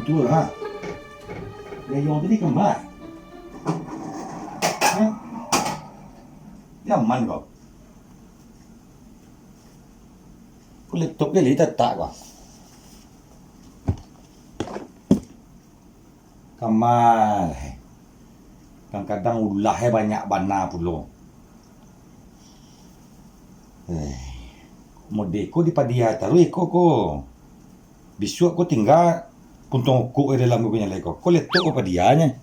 itu lah. Yang tadi kembar. Nyaman kok. Kulit top dia lihat tak kok. Kamal. Kadang-kadang ulahnya banyak bana pula. Modeko di padia taruh iko ko. Bisu aku tinggal puntung ko dalam punya leko. Ko leto ko padianya.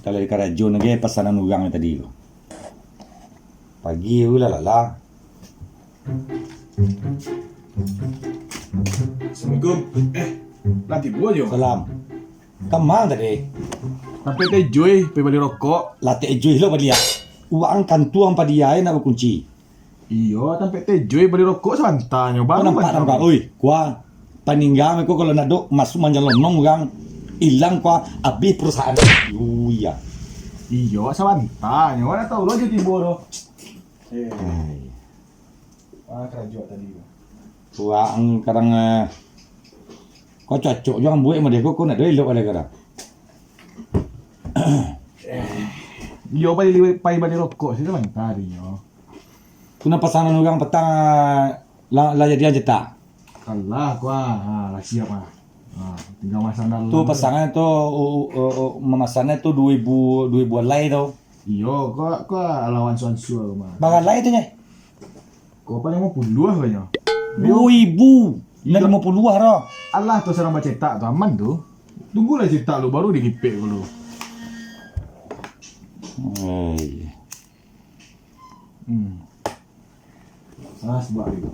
Kalau di Karajo lagi pesanan urang tadi ko. Pagi ulalala. Assalamualaikum. Latih buah jo. Salam. Kamal tadi. Tapi teh Joy, pergi beli rokok. Latih juih lo padia. Uang kantuang padia nak kunci. Iya, tapi teh Joy beli rokok sebentar Kau nyoba. nampak nampak. Oi, kuah paninggang aku kalau nak duk masuk manjalonong orang hilang kuah habis perusahaan. Iya. Iya, sebentar nyoba. Nak tahu lo jadi buah lo. Kerajo tadi. Uang kadang kau cocok jangan buat sama dia kau nak dia elok ada kadang. Iya, pergi beli rokok sih sebentar yo. Kuna pasangan orang petang lah jadi aja tak. Kalah kuah, lah siap ah. Tinggal masang dalam. Tu pasangan tu memasannya tu 2000 lay tu. Iya, kau lawan suan-suan mah. Bagai lay tu nya. Kau paling mau puluh kayaknya. 2000 dan 50 lah. Allah tuh serang baca cetak tuh aman tuh. Tunggulah cetak lu baru digipek dulu. Salah sebab itu.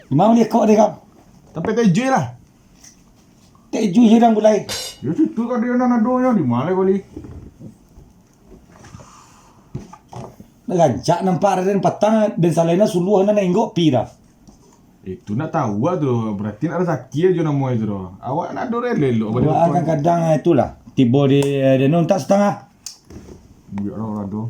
Di mana dia kau dia kau? Tapi tejuy lah. Teju hirang bulai. Ya situ kan dia nadonya di mana kali? Gancak nampak dan petang dan salahnya suluh na nenggok pira. Itu nak tahu tuh, berarti nak sakit aja nama itu doh. Awak nak dore lelo. Kadang-kadang itulah tiba dia non tak setengah. Biar orang doh.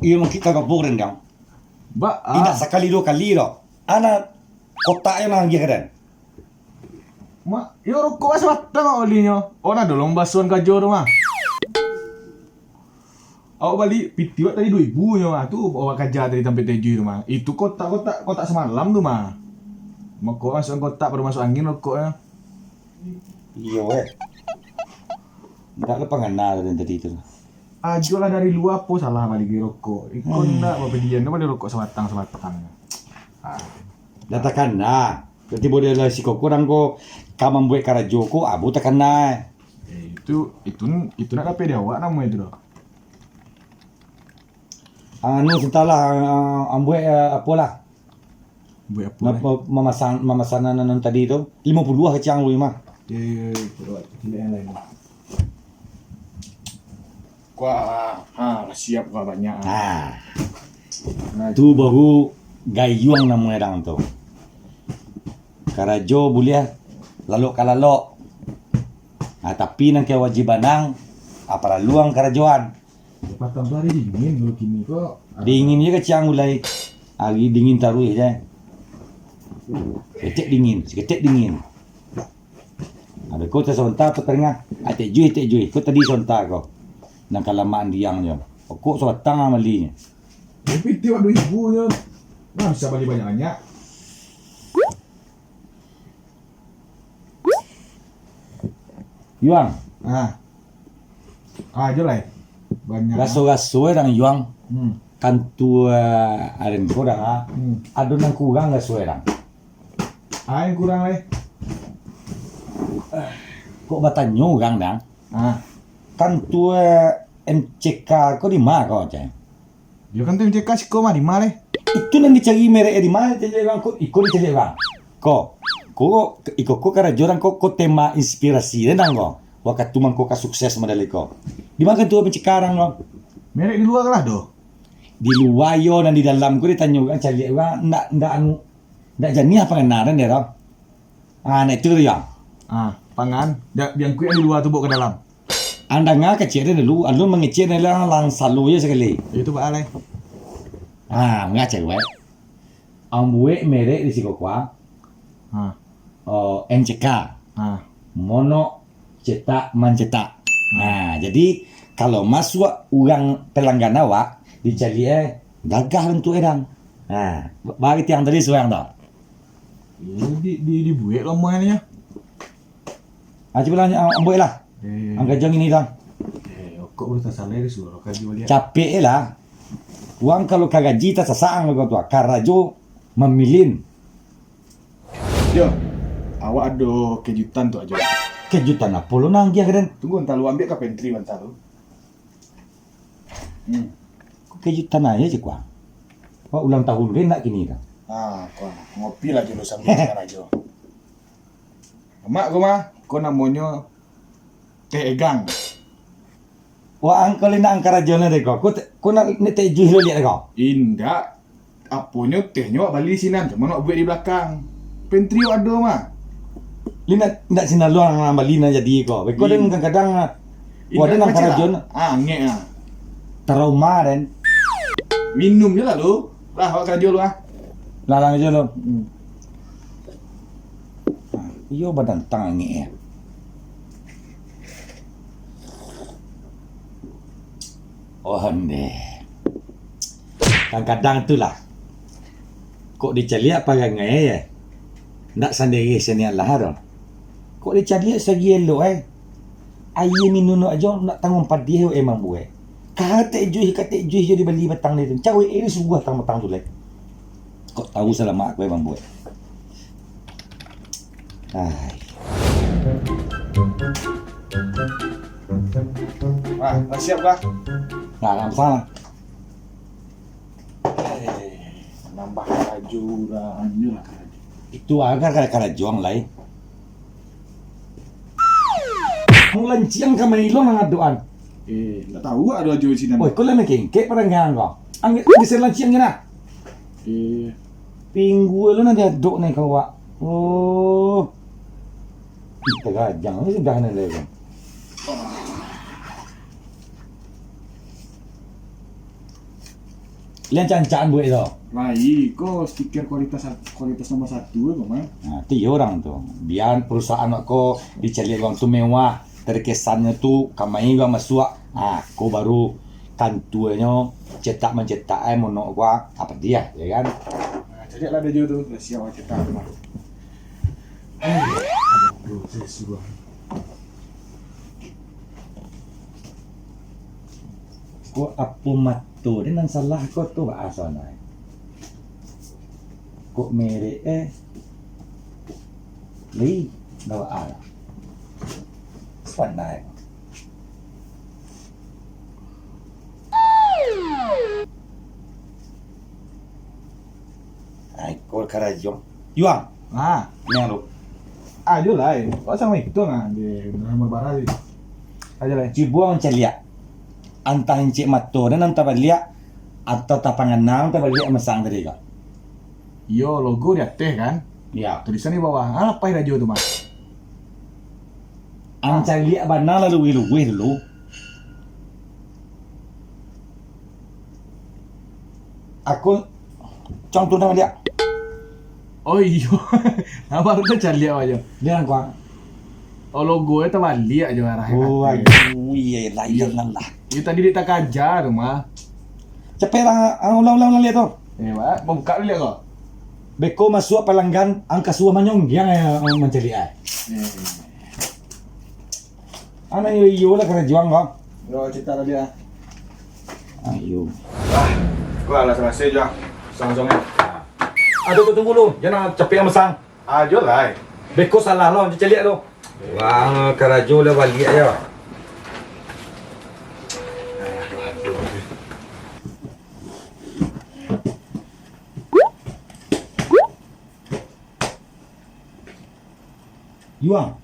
Iya mungkin kagak boren dong. Ba, Tidak sekali 2 kali loh. Anak kotaknya lagi kan. mak, yo rokok sebatang olinya. Oh nak dolong basuhan kajo rumah. Awak balik piti wak tadi 2000 nya mah. Tu awak kerja dari tempat teju tu mah. Itu kotak semalam tu mah. Mak kau masuk kotak baru masuk angin rokoknya. Iya weh. Tidak lepas ngana tadi itu. Ajo lah dari luar po salah balik di rokok. Ikon nak apa dia nak balik rokok sebatang. Datakan nah. Berarti boleh lah si koko orang ko kamu buat Karajo ko abu takkan nah. Itu nak dapat dia awak nama itu doh. Anu sentalah ambuat apalah. Buat apa? Napa memasanan nan tadi tu 50 kecang lu mah. Buat yang lain. Kuah, siap kuah banyak. Nah, tu baru gayung namanya dang tu. Karajo boleh lalu kalalok. Tapi nang kewajiban nang apa luang karajoan. Patang tu hari dingin kalau kini kok. Dingin je kecang mulai. Hari dingin taruh je. Kecek dingin. Ada kau tersontak petengah. Tek jui. Kau tadi sontak kau. Nang kelamaan diangnya. Kok sebatang amalinya. Tapi tiap 2000 nya. Nah, bisa balik banyak-banyak. Yuang. Aja lah. Banyak. Gaso-gaso orang yuang. Kan tu aren kurang Ada nang kurang gaso orang. Yang kurang lah. Kok batanyo orang dang. Kan tu MCK kau di mana kau cak? Dia kan tu MCK sih kau mah di mana? Itu nang dicari merek di mana cari orang kau ikut dicari orang. Kau ikut Karajo orang kau tema inspirasi dan kau. Wakat tu mangko ka sukses madali ko. Di mana kan tu MCK orang kau? Merek di luar lah doh. Di luar yo dan di dalam kau ditanya kan cari orang ndak anu Ndak jadi apa kenaran dia tau. Nah itu dia. Pangan. Yang kuih di luar tu bawa ke dalam. Anda nggak kecil dulu, anda mengecil adalah lang selalu ya sekali. Itu Pak Ale. Nggak cewek. Ambue merek di siko kwa. NCK. Mono cetak mencetak. Nah, jadi kalau masuk orang pelanggan awak dicari gagah untuk edang. Nah, bagi tiang tadi suang tau. Dibuat lomongannya. Coba lah, ambue lah. Angkat jang ini dong. Kok boleh tersalah di suruh kaji balik. Capek lah. Uang kalau kagak jita sasang lo tua. Karajo memilin. Yo, awak ada kejutan tu aja. Kejutan apa lo nanggia keren? Tunggu entar lu ambil ke pantry bentar lu. Kejutan aja sih kuah. Wah ulang tahun kan nak kini kan? Kau ngopi lah dulu sambil makan aja. Mak, kau namanya teh egang. Wah angkol ini angkara jalan deh kau. Kau nak teh juh lo lihat kau? Indah. Apanya tehnya awak balik sini nanti. Mana buat di belakang. Pantry awak ada mah. Lina nak sinalu orang nama Lina jadi kau. Kau dan kadang-kadang wah dan angkara jalan. Ngek ah. Trauma dan Minum je lah lu. Lah awak kerja lu ah. larang aja lo. Iyo badan tangi ya. Oh deh. Kadang-kadang tu lah. Kok dicari apa yang ya? Nak sendiri sini lah haro. Kok dicari segi elo Aye minuno aja nak tanggung padih emang buat. Kate juih jadi beli batang ni tu. Cawe ini sebuah batang tu leh. Kok tahu salah mak aku emang buat. Dah siap kah? Nah, salah. Nambah baju lah, anjur lah. Itu agar kada juang lai. Ang lanciang kamay lo nang aduan. Tak tahu ada baju di sini. Oi, kau lama kengke parang kau. Ang bisa lanciang gina. Pinggu lo nanti aduk nih kau wak. Oh. Kita gajang ni sudah nak lagi. Lian cancaan buat itu. Baik, kok stiker kualitas nomor 1 mah. Nah, tiga orang tu. Biar perusahaan aku dicari orang tu mewah. Terkesannya tu kamai gua masuk. Kau baru kantuanya cetak mencetak mono gua apa dia, ya kan? Jadi lah ada juga tu, dah siap cetak mah. Aduh, saya suruh. Kau apa matu dia nan salah kau tu asal nai. Kok merek li dawa ala. Pandai. Ai kau karajo. Yuang. Ni lu. Aja lah, kau sama itu nah di nomor barang sih. Aja lah. Cibuang celia. Antah encik matu dan antah balia atau tapangan nang antah balia mesang tadi kau. Yo logo di atas kan? Ya. Tulisan di bawah. Apa yang ada tu mah? Ang celia bana lalu dulu. Aku contoh nama dia. Oh iyo. Apa tu cari aja. Dia yang kuang. Oh logo itu balik aja arah. Oh, aduh, iya lah, jangan lah. Itu tadi dia tak ajar mah. Cepet lah, ulang lihat tu. Pak, mau buka dulu kok. Beko masuk pelanggan angka suah manyong yang mencari Anak iyo lah kena juang kau. Yo cerita tadi ah. Ayo. Gua lah selesai je. Sang-sangnya. Aduh tunggu dulu, jangan cepet yang mesang. Aja lah. Beko salah lo, cari lihat tu. Wah, karajo lah balik ya. Yuang.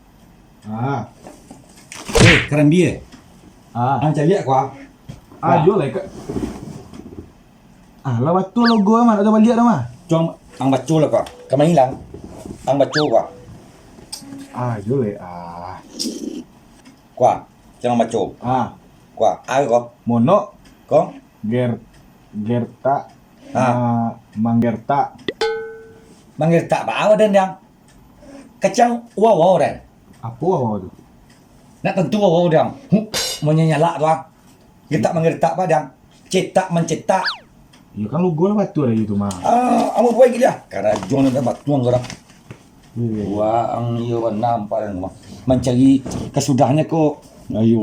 Keren dia. Ang cari lihat kuah. Aja lah. Lewat tu logo mah ada balik dah mah. Cuma ang bacu lah kau. Kamu hilang. Ang bacu kau. Ah, jule. Kau. Jangan bacu. Kau. Ayo kau. Mono. Kau. Gerta. Manggerta. Manggerta ba? Awak dan yang kacang wow dan. Apa awak tu? Nak tentu wow dan. Menyala tu. Kita manggerta apa dan? Cetak mencetak. Ya kan logo lah batu ada itu mah. Amu buat gila. Karena jual ada batuan orang. Wah, ang iyo nampak dan mencari kesudahnya kok. Ayo.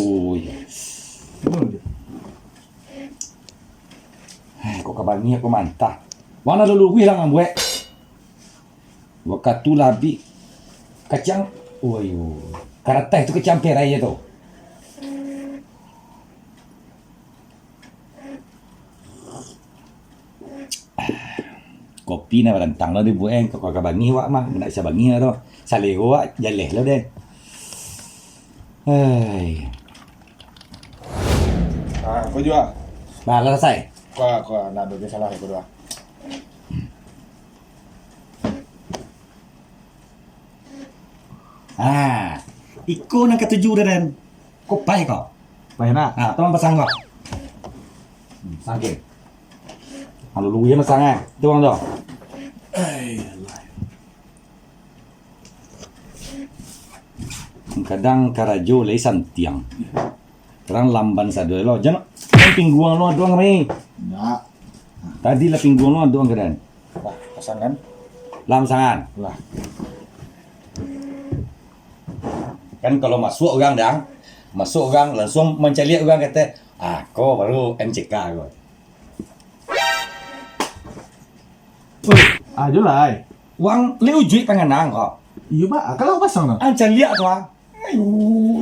Kok kabar ni aku mantah. Mana dulu hilang ang buat. Waktu labi kacang. Ayo. Karata itu kacang perai tu. Kopi na barantang lo di bueng kok ka bangi wa mah nak sa bangi ro saleho wa jaleh lo deh. Hai. Kau juga. Bahala sai. Kau nak dua salah kau dua. Iko nang ketujuh dan kok pai kok. Pai nak. Tolong pasang kok. Sangke. Halo lu ya masang tuang tu. Kadang karajo lay santiang. Terang lamban sa doi lo. Jangan pingguang lo doang kami. Nak. Tadi lah pingguang lo doang kedan. Lah, pasangan. Lam sangan. Lah. Kan kalau masuk orang langsung mencari orang kata, kau baru MCK kau. Julai. Wang liu juit pengenang kau. Iya pak, kalau pasang tu. Ancan lihat tu Ayuh.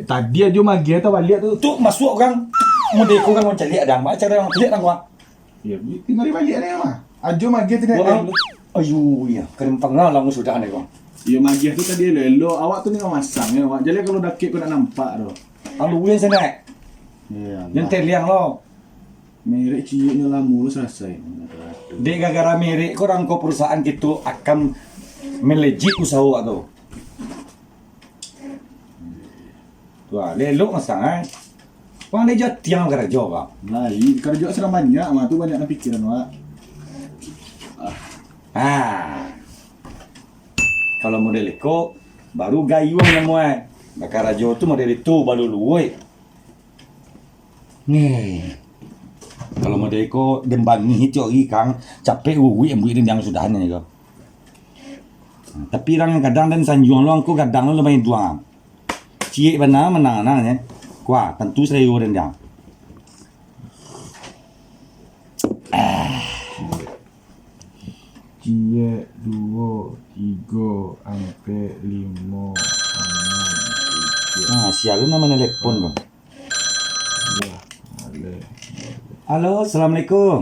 Tadi aja magi atau balik tu. Tu masuk orang model kau kan mencari adang, macam orang lihat orang. Ya, tinggal di balik ni mah. Ajo magi tidak ada. Ayuh, ya, kerempang lah langsung sudah ni kau. Ya magi tu tadi lo awak tu ni kau masang ya, awak. Jadi kalau dakik kau nak nampak tu. Alu yang sana. Ya. Yang terliang lo. Merek ciuknya lah mulu selesai. Dek gara-gara merek korang kau perusahaan gitu akan melejit usaha tu. Wah, lelok masang Wang dia tiang kerja kak. Lain, kerja serang banyak mah tu banyak nak pikiran wak. Kalau model eko baru gayung yang muat. Bakar rajo tu model itu baru luwe. Nih. Kalau model eko dembangi itu kang capek uwi embu ini yang sudahnya kau. Tapi orang kadang dan sanjuang lo aku kadang lo lumayan tuang. Cie benar menang ya. Kuah tentu saya udah jang. Cie 2, 3, sampai 5, 6, 7. Siapa nama telepon kau? Halo, assalamualaikum.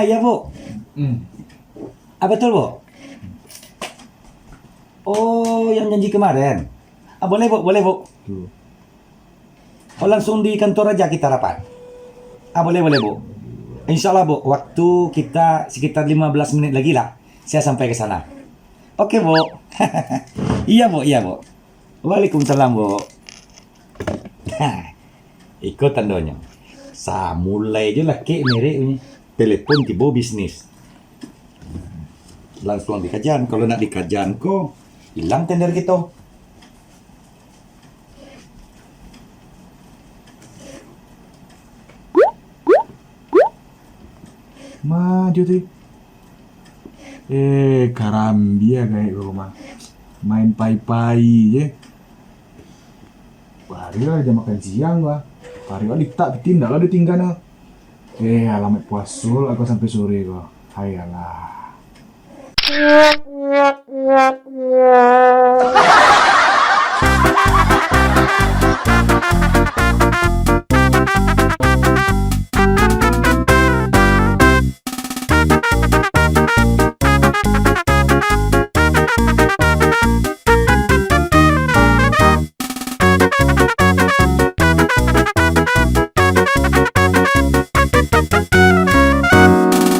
Ya bu. Betul bu. Oh, yang janji kemarin. Boleh bu, boleh bu. Langsung di kantor aja kita rapat. Boleh bu. Insyaallah bu, waktu kita sekitar 15 menit lagi lah. Saya sampai ke sana. Oke bu. Iya bu. Waalaikumsalam bu. Ikut tandonya. Mulai je lah kek merek ni. Telepon tiba bisnis. Langsung di kajian. Kalau nak di kajian ko, hilang tender kita. Maju tu. Karambia kayak kau mah. Main pai-pai je. Hari lah jam makan siang gua. Hari lah ditak tindak lah ditinggal na. Alamat puasul aku sampai sore gua. Hayalah.